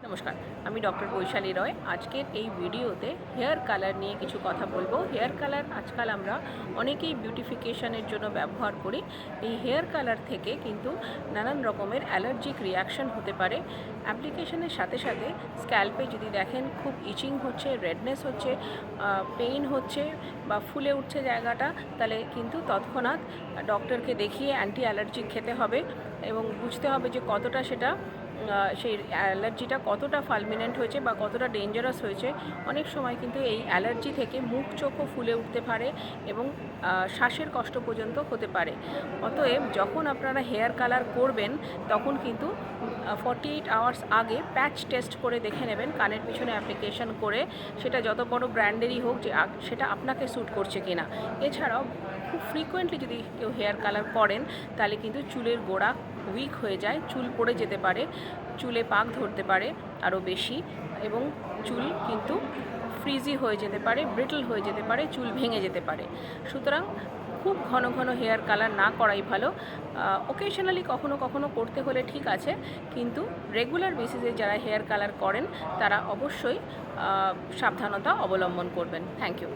নমস্কার, আমি ডক্টর বৈশালী রয়। আজকের এই ভিডিওতে হেয়ার কালার নিয়ে কিছু কথা বলবো। হেয়ার কালার আজকাল আমরা অনেকেই বিউটিফিকেশনের জন্য ব্যবহার করি। এই হেয়ার কালার থেকে কিন্তু নানান রকমের অ্যালার্জিক রিয়াকশন হতে পারে। অ্যাপ্লিকেশনের সাথে সাথে স্ক্যাল্পে যদি দেখেন খুব ইচিং হচ্ছে, রেডনেস হচ্ছে, পেইন হচ্ছে বা ফুলে উঠছে জায়গাটা, তাহলে কিন্তু তৎক্ষণাৎ ডক্টরকে দেখিয়ে অ্যান্টি অ্যালার্জিক খেতে হবে এবং বুঝতে হবে যে কতটা সেটা সেই অ্যালার্জিটা কতটা ফালমিনেন্ট হয়েছে বা কতটা ডেঞ্জারাস হয়েছে। অনেক সময় কিন্তু এই অ্যালার্জি থেকে মুখ চোখও ফুলে উঠতে পারে এবং শ্বাসের কষ্ট পর্যন্ত হতে পারে। অতএব যখন আপনারা হেয়ার কালার করবেন তখন কিন্তু 48 আওয়ার্স আগে প্যাচ টেস্ট করে দেখে নেবেন, কানের পিছনে অ্যাপ্লিকেশন করে, সেটা যত বড় ব্র্যান্ডেরই হোক, যে সেটা আপনাকে স্যুট করছে কিনা। এছাড়াও খুব ফ্রিকোয়েন্টলি যদি কেউ হেয়ার কালার করেন তাহলে কিন্তু চুলের গোড়া উইক হয়ে যায়, চুল পড়ে যেতে পারে, চুলে পাক ধরতে পারে আরও বেশি, এবং চুল কিন্তু ফ্রিজি হয়ে যেতে পারে, ব্রিটল হয়ে যেতে পারে, চুল ভেঙে যেতে পারে। সুতরাং খুব ঘন ঘন হেয়ার কালার না করাই ভালো। ওকেশনালি কখনো কখনো করতে হলে ঠিক আছে, কিন্তু রেগুলার বেসিসে যারা হেয়ার কালার করেন তারা অবশ্যই সাবধানতা অবলম্বন করবেন। Thank you.